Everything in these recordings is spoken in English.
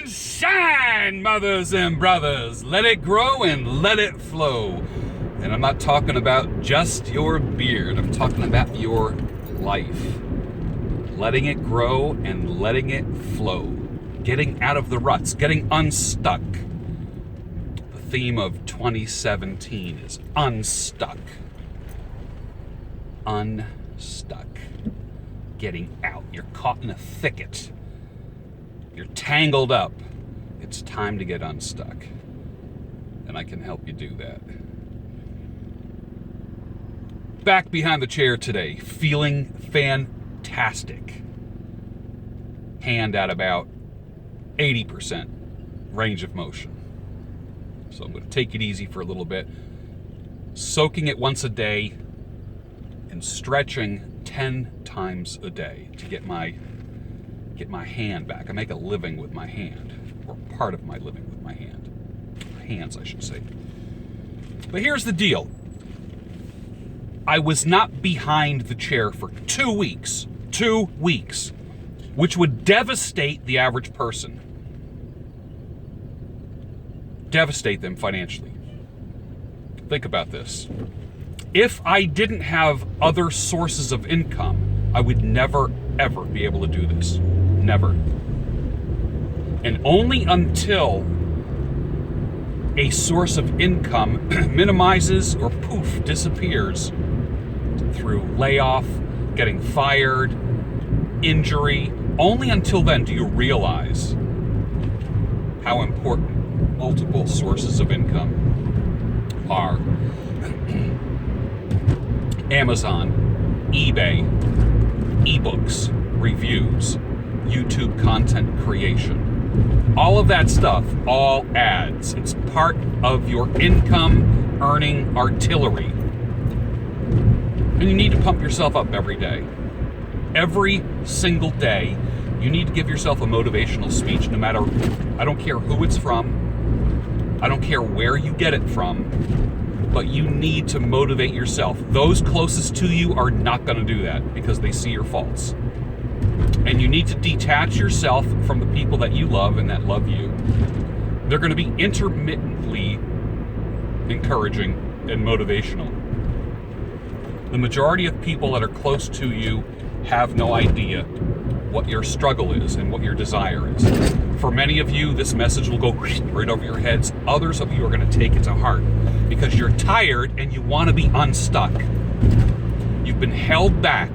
Shine, mothers and brothers. Let it grow and let it flow. And I'm not talking about just your beard. I'm talking about your life. Letting it grow and letting it flow. Getting out of the ruts. Getting unstuck. The theme of 2017 is unstuck. Unstuck. Getting out. You're caught in a thicket. You're tangled up. It's time to get unstuck. And I can help you do that. Back behind the chair today, feeling fantastic. Hand at about 80% range of motion. So I'm going to take it easy for a little bit. Soaking it once a day and stretching 10 times a day to get my hand back. I make a living with my hand, or part of my living with my hand. Hands, I should say. But here's the deal. I was not behind the chair for 2 weeks. 2 weeks. Which would devastate the average person. Devastate them financially. Think about this. If I didn't have other sources of income, I would never, ever be able to do this. Never. And only until a source of income minimizes or poof, disappears through layoff, getting fired, injury, only until then do you realize how important multiple sources of income are. Amazon, eBay, ebooks, reviews, YouTube content creation. All of that stuff, all ads. It's part of your income earning artillery. And you need to pump yourself up every day. Every single day, you need to give yourself a motivational speech, no matter, I don't care who it's from, I don't care where you get it from, but you need to motivate yourself. Those closest to you are not going to do that because they see your faults. And you need to detach yourself from the people that you love and that love you. They're going to be intermittently encouraging and motivational. The majority of people that are close to you have no idea what your struggle is and what your desire is. For many of you, this message will go right over your heads. Others of you are going to take it to heart because you're tired and you want to be unstuck. You've been held back.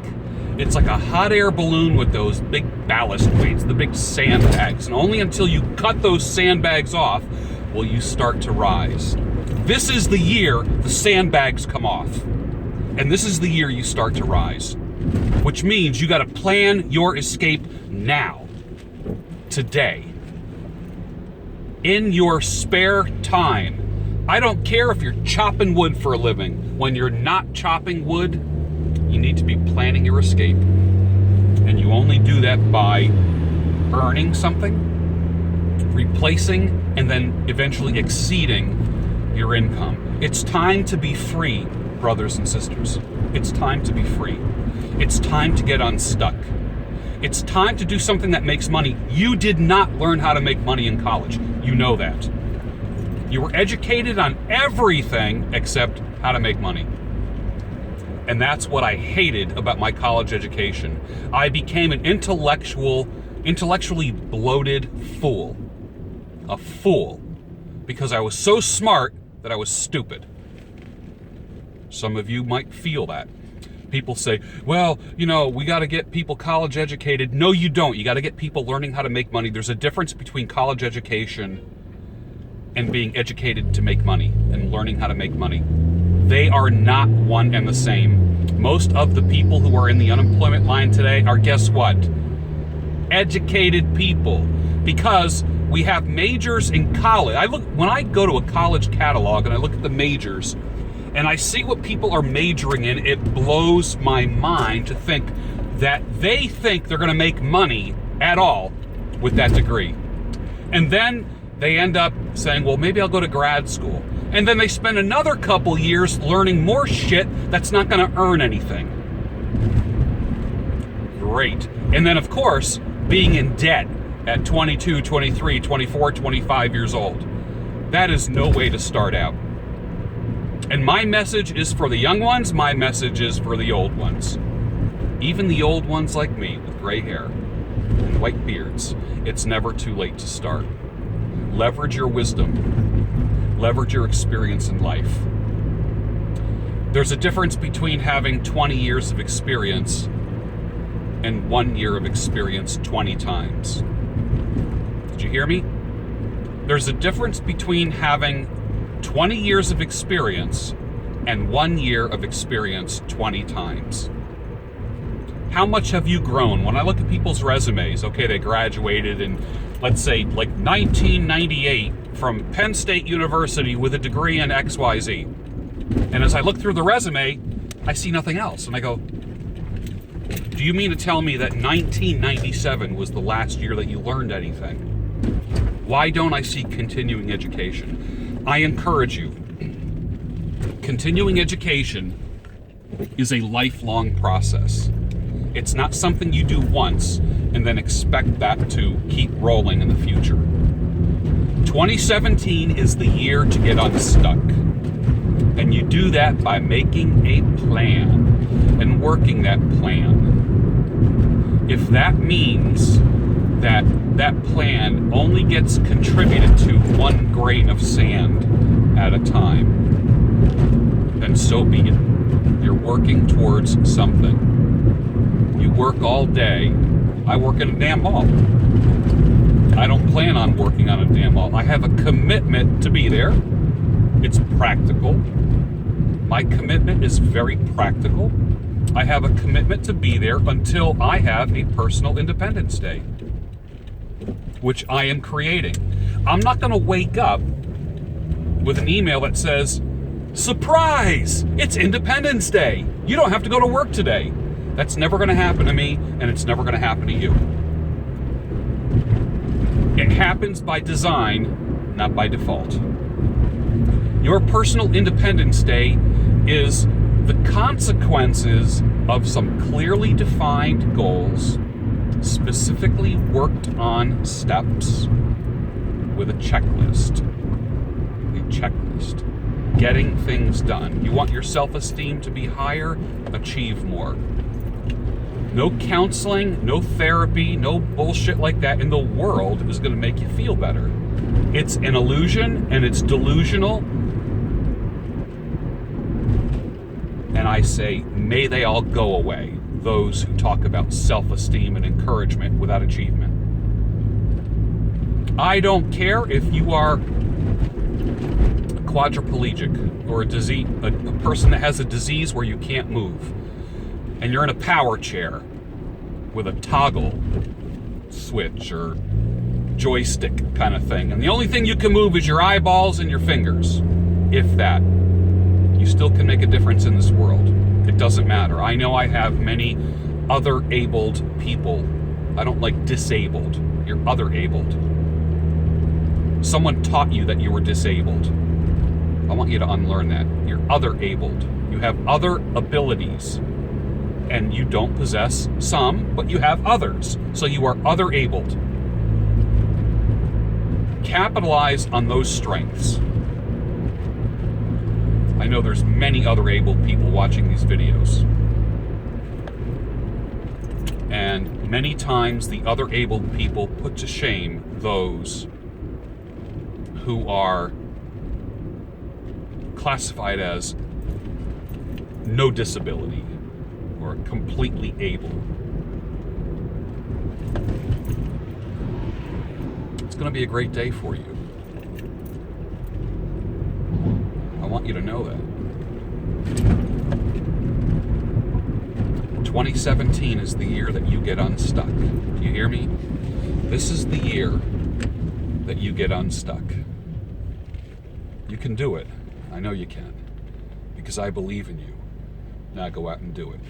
It's like a hot air balloon with those big ballast weights, the big sandbags. And only until you cut those sandbags off will you start to rise. This is the year the sandbags come off. And this is the year you start to rise. Which means you got to plan your escape now. Today. In your spare time. I don't care if you're chopping wood for a living. When you're not chopping wood, you need to be planning your escape. And you only do that by earning something, replacing, and then eventually exceeding your income. It's time to be free, brothers and sisters. It's time to be free. It's time to get unstuck. It's time to do something that makes money. You did not learn how to make money in college. You know that. You were educated on everything except how to make money. And that's what I hated about my college education. I became an intellectually bloated fool. A fool. Because I was so smart that I was stupid. Some of you might feel that. People say, well, you know, we got to get people college educated. No, you don't. You got to get people learning how to make money. There's a difference between college education and being educated to make money and learning how to make money. They are not one and the same. Most of the people who are in the unemployment line today are, guess what? Educated people. Because we have majors in college. When I go to a college catalog and I look at the majors, and I see what people are majoring in, it blows my mind to think that they think they're going to make money at all with that degree. And then they end up saying, well, maybe I'll go to grad school. And then they spend another couple years learning more shit that's not going to earn anything. Great. And then, of course, being in debt, at 22, 23, 24, 25 years old. That is no way to start out. And my message is for the young ones, my message is for the old ones. Even the old ones like me with gray hair and white beards, it's never too late to start. Leverage your wisdom. Leverage your experience in life. There's a difference between having 20 years of experience and 1 year of experience 20 times. Did you hear me? There's a difference between having 20 years of experience and 1 year of experience 20 times. How much have you grown? When I look at people's resumes, okay, they graduated in, let's say, like 1998 from Penn State University with a degree in XYZ. And as I look through the resume, I see nothing else. And I go, do you mean to tell me that 1997 was the last year that you learned anything? Why don't I see continuing education? I encourage you. Continuing education is a lifelong process. It's not something you do once and then expect that to keep rolling in the future. 2017 is the year to get unstuck. And you do that by making a plan and working that plan. If that means that that plan only gets contributed to 1 grain of sand at a time, then so be it. You're working towards something. You work all day. I work in a damn mall. I don't plan on working on a damn mall. I have a commitment to be there. It's practical. My commitment is very practical. I have a commitment to be there until I have a personal Independence Day, which I am creating. I'm not going to wake up with an email that says, surprise, it's Independence Day. You don't have to go to work today. That's never going to happen to me, and it's never going to happen to you. It happens by design, not by default. Your personal Independence Day is the consequences of some clearly defined goals, specifically worked on steps with a checklist. A checklist. Getting things done. You want your self-esteem to be higher? Achieve more. No counseling, no therapy, no bullshit like that in the world is going to make you feel better. It's an illusion and it's delusional. And I say, may they all go away, those who talk about self-esteem and encouragement without achievement. I don't care if you are quadriplegic or a person that has a disease where you can't move, and you're in a power chair with a toggle switch or joystick kind of thing, and the only thing you can move is your eyeballs and your fingers, if that. You still can make a difference in this world. It doesn't matter. I know I have many other abled people. I don't like disabled. You're other abled. Someone taught you that you were disabled. I want you to unlearn that. You're other abled. You have other abilities. And you don't possess some, but you have others. So you are other abled. Capitalize on those strengths. I know there's many other able people watching these videos. And many times the other abled people put to shame those who are classified as no disability or completely able. It's going to be a great day for you. I want you to know that. 2017 is the year that you get unstuck. Do you hear me? This is the year that you get unstuck. You can do it. I know you can. Because I believe in you. Now go out and do it.